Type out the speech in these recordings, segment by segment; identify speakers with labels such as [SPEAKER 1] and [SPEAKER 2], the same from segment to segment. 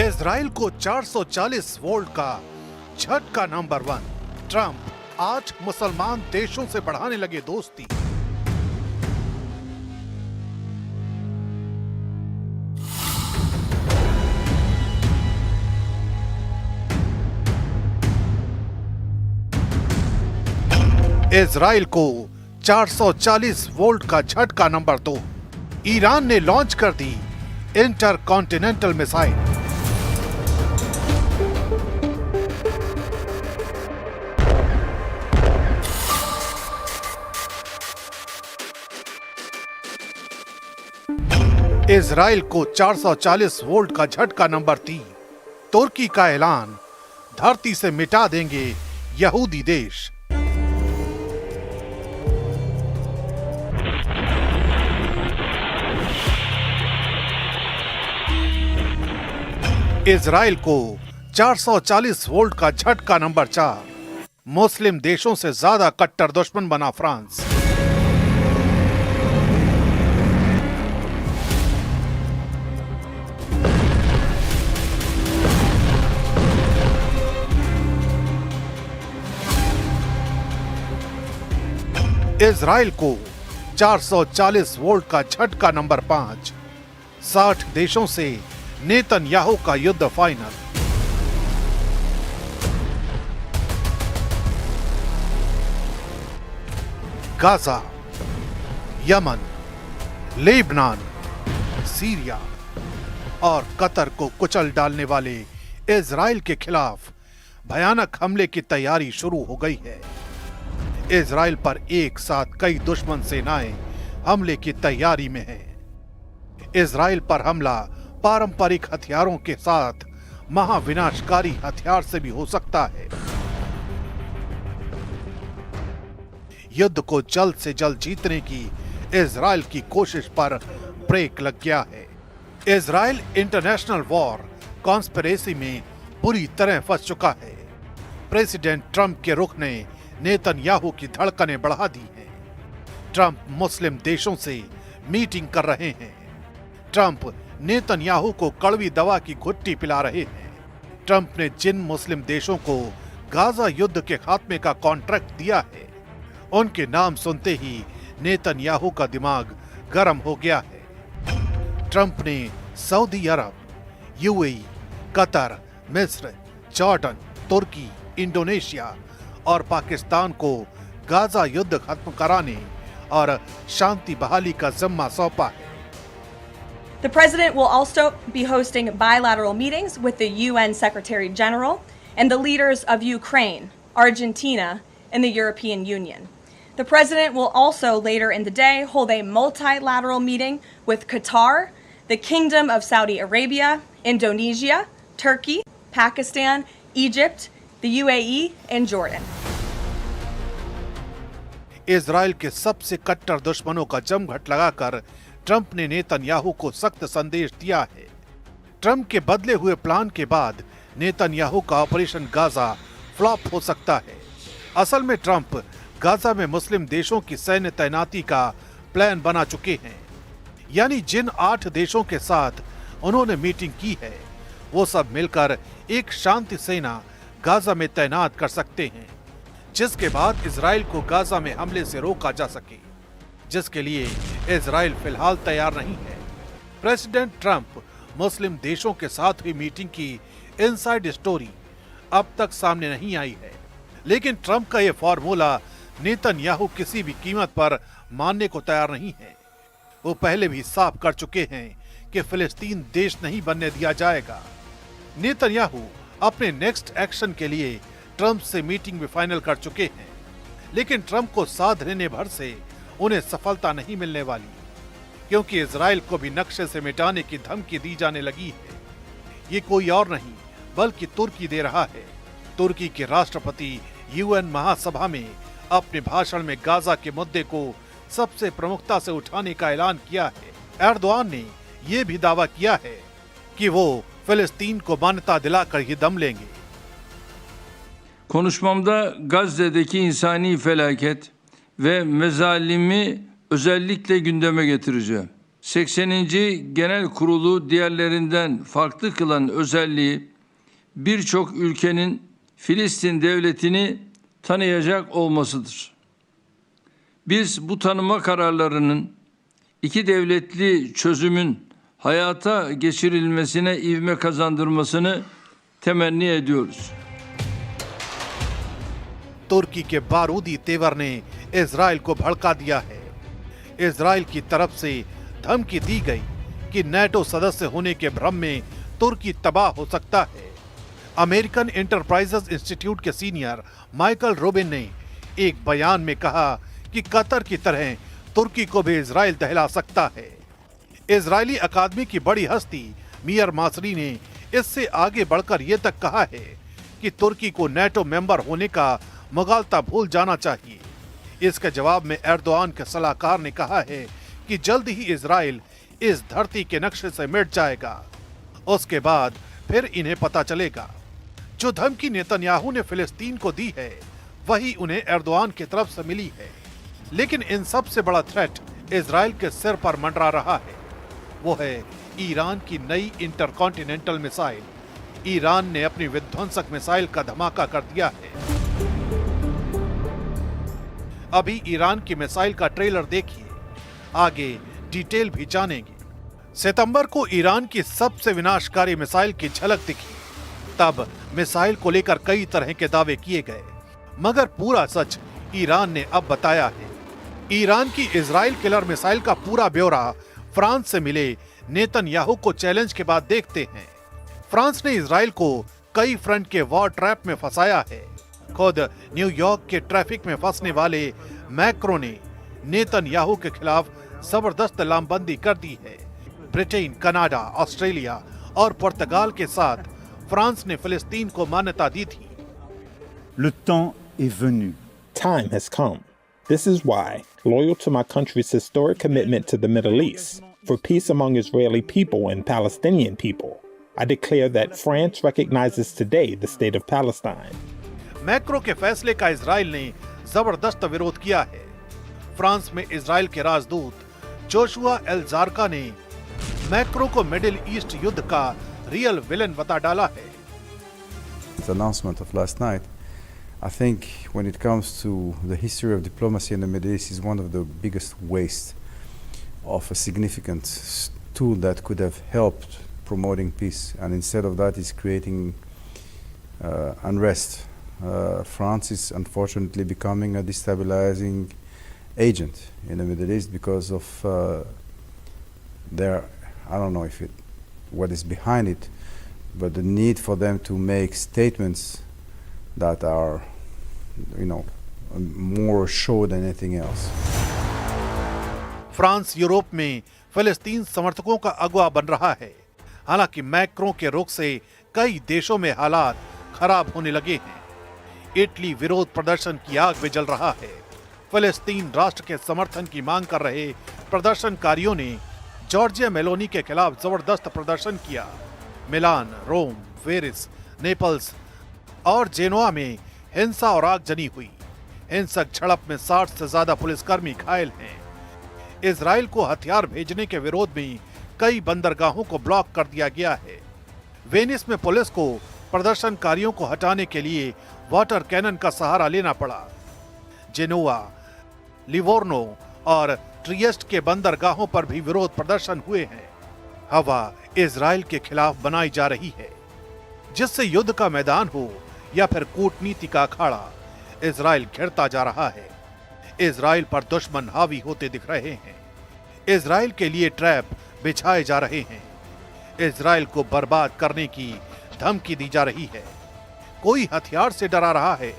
[SPEAKER 1] Israel को 440 volt का झटका नंबर 1। ट्रंप 8 मुसलमान देशों से बढ़ाने लगे दोस्ती। इजराइल को 440 वोल्ट का झटका नंबर 2। ईरान ने लॉन्च कर दी इंटरकॉन्टिनेंटल मिसाइल। इजराइल को 440 वोल्ट का झटका नंबर 3। तुर्की का ऐलान, धरती से मिटा देंगे यहूदी देश। इजराइल को 440 वोल्ट का झटका नंबर 4। मुस्लिम देशों से ज्यादा कट्टर दुश्मन बना फ्रांस। इजराइल को 440 वोल्ट का झटका नंबर 5। 60 देशों से नेतन्याहू का युद्ध final. Gaza, Yemen, Lebanon, Syria और कतर को कुचल डालने वाले इजराइल के खिलाफ भयानक हमले की तैयारी शुरू हो गई है। इजराइल पर एक साथ कई दुश्मन सेनाएं हमले की तैयारी में हैं। इजराइल पर हमला पारंपरिक हथियारों के साथ महाविनाशकारी हथियार से भी हो सकता है। युद्ध को जल्द से जल्द जीतने की इजराइल की कोशिश पर ब्रेक लग गया है। इजराइल इंटरनेशनल वॉर कॉन्स्पिरेसी में बुरी तरह फंस चुका है। प्रेसिडेंट ट्रंप के रुख ने नेतन्याहू की धड़कनें बढ़ा दी हैं। ट्रंप मुस्लिम देशों से मीटिंग कर रहे हैं। ट्रंप नेतन्याहू को कड़वी दवा की घुट्टी पिला रहे हैं। ट्रंप ने जिन मुस्लिम देशों को गाजा युद्ध के खात्मे का कॉन्ट्रैक्ट दिया है, उनके नाम सुनते ही नेतन्याहू का दिमाग गर्म हो गया है। ट्रंप ने सऊदी अरब, यूएई, कतर, मिस्र, जॉर्डन, तुर्की, इंडोनेशिया और पाकिस्तान को गाजा युद्ध खत्म कराने और शांति बहाली का जिम्मा सौंपा है।
[SPEAKER 2] The President will also be hosting bilateral meetings with the UN Secretary General and the leaders of Ukraine, Argentina, and the European Union. The President will also later in the day hold a multilateral meeting with Qatar, the Kingdom of Saudi Arabia, Indonesia, Turkey, Pakistan, Egypt, the UAE, and Jordan.
[SPEAKER 1] Israel के सबसे कट्टर दुश्मनों का जमघट लगाकर Trump ने Netanyahu को सख्त संदेश दिया है। ट्रंप के बदले हुए प्लान के बाद नेतन्याहू का ऑपरेशन गाजा फ्लॉप हो सकता है। असल में ट्रंप गाजा में मुस्लिम देशों की सैन्य तैनाती का प्लान बना चुके हैं। यानी जिन 8 देशों के साथ उन्होंने मीटिंग की है, वो सब मिलकर एक शांति सेना गाजा में तैनात कर सकते हैं, जिसके बाद इजराइल को गाजा में हमले से रोका जा सके, जिसके लिए इजराइल फिलहाल तैयार नहीं है। प्रेसिडेंट ट्रंप मुस्लिम देशों के साथ हुई मीटिंग की इनसाइड स्टोरी अब तक सामने नहीं आई है, लेकिन ट्रंप का यह फॉर्मूला नेतन्याहू किसी भी कीमत पर मानने को तैयार नहीं है। वो पहले भी साफ कर चुके हैं कि फिलिस्तीन देश नहीं बनने दिया जाएगा। नेतन्याहू अपने नेक्स्ट एक्शन के लिए ट्रंप से मीटिंग भी फाइनल कर चुके हैं, लेकिन ट्रंप को साथ रहने भर से उन्हें सफलता नहीं मिलने वाली, क्योंकि इजराइल को भी नक्शे से मिटाने की धमकी दी जाने लगी है। ये कोई और नहीं बल्कि तुर्की दे रहा है। तुर्की के राष्ट्रपति यूएन महासभा में अपने भाषण में गाजा के मुद्दे को सबसे प्रमुखता से उठाने का ऐलान किया है। एर्दोआन ने यह भी दावा किया है कि वो फिलिस्तीन को मान्यता दिलाकर ही दम लेंगे।
[SPEAKER 3] Konuşmamda Gazze'deki insani felaket ve mezalimi özellikle gündeme getireceğim. 80. Genel Kurulu diğerlerinden farklı kılan özelliği birçok ülkenin Filistin devletini tanıyacak olmasıdır. Biz bu tanıma kararlarının iki devletli çözümün hayata geçirilmesine ivme kazandırmasını temenni ediyoruz.
[SPEAKER 1] तुर्की के बारूदी तेवर ने Israel को भड़का दिया है। Israel की तरफ से धमकी दी गई कि नेटो सदस्य होने के भ्रम में तुर्की तबाह हो सकता है। अमेरिकन इंटरप्राइजेज इंस्टीट्यूट के सीनियर माइकल रोबिन ने एक बयान में कहा कि कतर की तरह तुर्की को भी इजराइल दहला सकता है। इजरायली अकादमी की बड़ी हस्ती मियर मासरी ने इससे आगे बढ़कर यह तक कहा है कि तुर्की को नेटो मेंबर होने का मुगालता भूल जाना चाहिए। इसके जवाब में एर्दोआन के सलाहकार ने कहा है कि जल्द ही इजराइल इस धरती के नक्शे से मिट जाएगा, उसके बाद फिर इन्हें पता चलेगा। जो धमकी नेतन्याहू ने फिलिस्तीन को दी है वही उन्हें एर्दोआन की तरफ से मिली है। लेकिन इन सब से बड़ा थ्रेट इजराइल के सिर पर मंडरा रहा है, वो है ईरान की नई इंटरकॉन्टिनेंटल मिसाइल। ईरान ने अपनी विध्वंसक मिसाइल का धमाका कर दिया है। अभी ईरान की मिसाइल का ट्रेलर देखिए, आगे डिटेल भी जानेंगे। सितंबर को ईरान की सबसे विनाशकारी मिसाइल की झलक दिखी। तब मिसाइल को लेकर कई तरह के दावे किए गए, मगर पूरा सच ईरान ने अब बताया है। ईरान की इजराइल किलर मिसाइल का पूरा ब्यौरा फ्रांस से मिले नेतन्याहू को चैलेंज के बाद देखते हैं। फ्रांस ने इजराइल को कई फ्रंट के वॉर ट्रैप में फंसाया है। खुद न्यूयॉर्क के ट्रैफिक में फंसने वाले मैक्रो ने नेतन्याहू के खिलाफ जबरदस्त लामबंदी कर दी है। ब्रिटेन, कनाडा, ऑस्ट्रेलिया और पुर्तगाल के साथ फ्रांस ने फिलिस्तीन को मान्यता दी थी।
[SPEAKER 4] Le temps est venu.
[SPEAKER 5] Time has come. This is why, loyal to my country's historic commitment to the Middle East, for peace among Israeli people and Palestinian people, I declare that France recognizes today the state of Palestine.
[SPEAKER 1] Macro के फैसले का Israel ने जबरदस्त विरोध किया है। France में Israel के राजदूत जोशुआ एल जारका ने मैक्रो को मिडिल ईस्ट युद्ध का रियल विलन बता डाला है।
[SPEAKER 6] The announcement of last night, I think when it comes to the history of diplomacy in the Middle East, is one of the biggest waste of a significant tool that could have helped promoting peace, and instead of that is creating unrest. France is unfortunately becoming a destabilizing agent in the Middle East because of their, I don't know if it, what is behind it, but the need for them to make statements that are, you know, more show than anything else.
[SPEAKER 1] France Europe में फिलिस्तीन समर्थकों का अगुवा बन रहा है। हालांकि Macron के रुख से कई देशों में हालात खराब होने लगे हैं। इटली विरोध प्रदर्शन की आग में जल रहा है। फिलिस्तीन राष्ट्र के समर्थन की मांग कर रहे प्रदर्शनकारियों ने जॉर्जिया मेलोनी के खिलाफ जबरदस्त प्रदर्शन किया। मिलान, रोम, वेरिस, नेपल्स और जेनोआ में हिंसा और आगजनी हुई। हिंसक झड़प में 60 से ज्यादा पुलिसकर्मी घायल हैं। इजराइल को हथियार भेजने के विरोध में कई बंदरगाहों को ब्लॉक कर दिया गया है। वेनिस में पुलिस को प्रदर्शनकारियों को हटाने के लिए वाटर कैनन का सहारा लेना पड़ा। जेनोआ, लिवोर्नो और ट्रिएस्ट के बंदरगाहों पर भी विरोध प्रदर्शन हुए हैं। हवा इजराइल के खिलाफ बनाई जा रही है। जिससे युद्ध का मैदान हो या फिर कूटनीति का अखाड़ा, इजराइल घिरता जा रहा है। इजराइल पर दुश्मन हावी होते दिख रहे हैं। इजराइल के लिए ट्रैप बिछाए जा रहे हैं। इजराइल को बर्बाद करने की धमकी दी जा रही है। कोई हथियार से डरा रहा है,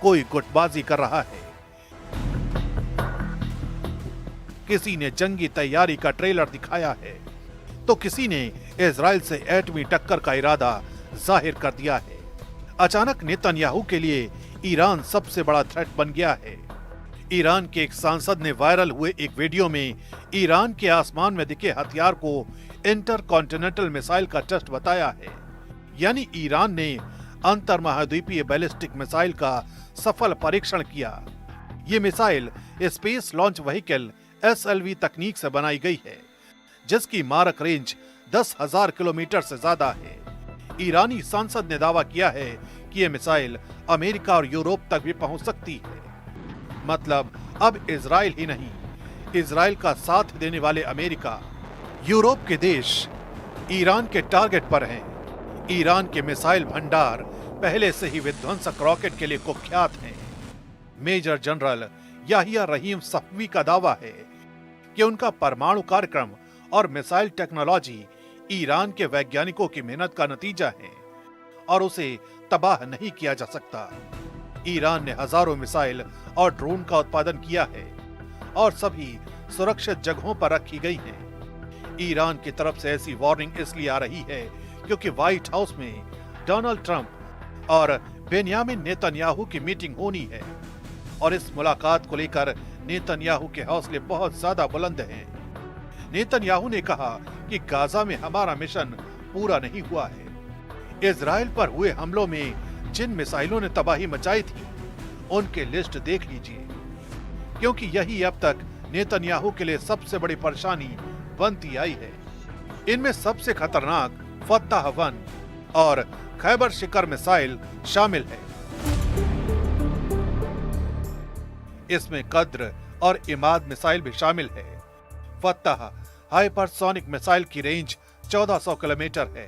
[SPEAKER 1] कोई गुटबाजी कर रहा है। किसी ने जंगी तैयारी का ट्रेलर दिखाया है, तो किसी ने इजराइल से एटमी टक्कर का इरादा जाहिर कर दिया है। अचानक नेतन्याहू के लिए ईरान सबसे बड़ा थ्रेट बन गया है। ईरान के एक सांसद ने वायरल हुए एक वीडियो में ईरान के आसमान में दिखे हथियार को इंटरकॉन्टिनेंटल मिसाइल का टेस्ट बताया है। यानी ईरान ने अंतर महाद्वीपीय बैलिस्टिक मिसाइल का सफल परीक्षण किया। ये missile space launch vehicle SLV तकनीक से बनाई गई है, जिसकी मारक रेंज 10,000 किलोमीटर से ज्यादा है। ईरानी सांसद ने दावा किया है कि ये मिसाइल अमेरिका और यूरोप तक भी पहुंच सकती है। मतलब अब इजराइल ही नहीं, इजराइल का साथ देने वाले अमेरिका, यूरोप के देश ईरान के टारगेट पर हैं। ईरान के मिसाइल भंडार पहले से ही विध्वंसक रॉकेट के लिए कुख्यात हैं। मेजर जनरल याहिया रहीम सफवी का दावा है कि उनका परमाणु कार्यक्रम और मिसाइल टेक्नोलॉजी ईरान के वैज्ञानिकों की मेहनत का नतीजा है और उसे तबाह नहीं किया जा सकता। ईरान ने हजारों मिसाइल और ड्रोन का उत्पादन किया है और सभी सुरक्षित जगहों पर रखी गई हैं। ईरान की तरफ से ऐसी वार्निंग इसलिए आ रही है क्योंकि व्हाइट हाउस में डोनाल्ड ट्रंप और बेन्यामिन नेतन्याहू की मीटिंग होनी है और इस मुलाकात को लेकर नेतन्याहू के हौसले बहुत ज्यादा बुलंद हैं। नेतन्याहू ने कहा कि गाजा में हमारा मिशन पूरा नहीं हुआ है। इजराइल पर हुए हमलों में जिन मिसाइलों ने तबाही मचाई थी उनकी लिस्ट देख लीजिए, क्योंकि यही अब तक नेतन्याहू के लिए सबसे बड़ी परेशानी बनती आई है। इनमें सबसे खतरनाक फत्ताह 1 और खैबर शिकर मिसाइल शामिल है। इसमें कद्र और इमाद मिसाइल भी शामिल है। फत्ताह हाइपरसोनिक मिसाइल की रेंज 1400 किलोमीटर है।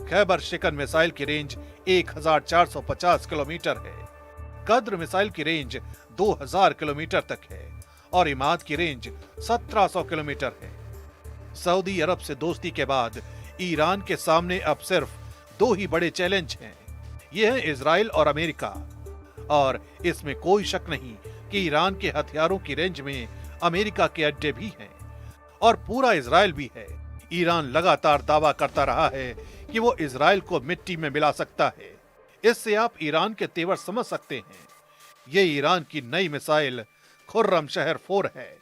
[SPEAKER 1] खैबर शिकर मिसाइल की रेंज 1450 किलोमीटर है। कद्र मिसाइल की रेंज 2000 किलोमीटर तक है और इमाद की रेंज 1700 किलोमीटर है। सऊदी अरब से दोस्ती के बाद ईरान के सामने अब सिर्फ दो ही बड़े चैलेंज हैं। ये हैं इजराइल और अमेरिका, और इसमें कोई शक नहीं कि ईरान के हथियारों की रेंज में अमेरिका के अड्डे भी हैं और पूरा इजराइल भी है। ईरान लगातार दावा करता रहा है कि वो इजराइल को मिट्टी में मिला सकता है। इससे आप ईरान के तेवर समझ सकते हैं। ये ईरान की नई मिसाइल खुर्रम शहर 4 है,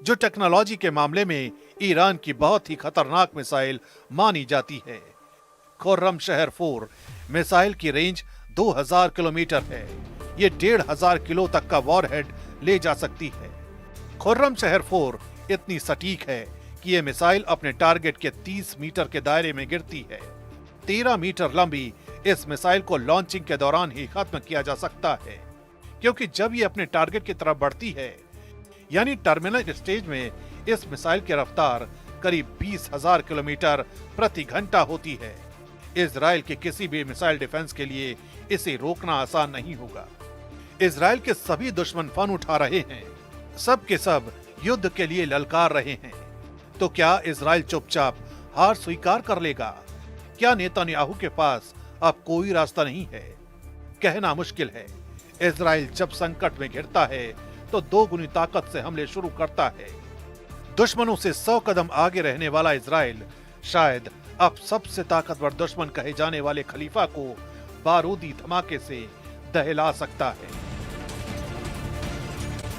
[SPEAKER 1] जो टेक्नोलॉजी के मामले में ईरान की बहुत ही खतरनाक मिसाइल मानी जाती है। खुर्रम शहर 4 मिसाइल की रेंज 2000 किलोमीटर है। ये 1500 किलो तक का वॉरहेड ले जा सकती है। खुर्रम शहर 4 इतनी सटीक है कि ये मिसाइल अपने टारगेट के 30 मीटर के दायरे में गिरती है। 13 मीटर लंबी इस मिसाइल को लॉन्चिंग के दौरान ही खत्म किया जा सकता है, क्योंकि जब ये अपने टारगेट की तरफ बढ़ती है, यानी टर्मिनल स्टेज में, इस मिसाइल की रफ्तार करीब 20,000 किलोमीटर प्रति घंटा होती है। इजराइल के किसी भी मिसाइल डिफेंस के लिए इसे रोकना आसान नहीं होगा। इजराइल के सभी दुश्मन फन उठा रहे हैं, सब के सब युद्ध के लिए ललकार रहे हैं। तो क्या इजराइल चुपचाप हार स्वीकार कर लेगा? क्या नेतन्याहू के पास अब कोई रास्ता नहीं है? कहना मुश्किल है। इजराइल जब संकट में घिरता है तो दोगुनी ताकत से हमले शुरू करता है। दुश्मनों से 100 कदम आगे रहने वाला इजराइल शायद अब सबसे ताकतवर दुश्मन कहे जाने वाले खलीफा को बारूदी धमाके से दहला सकता है।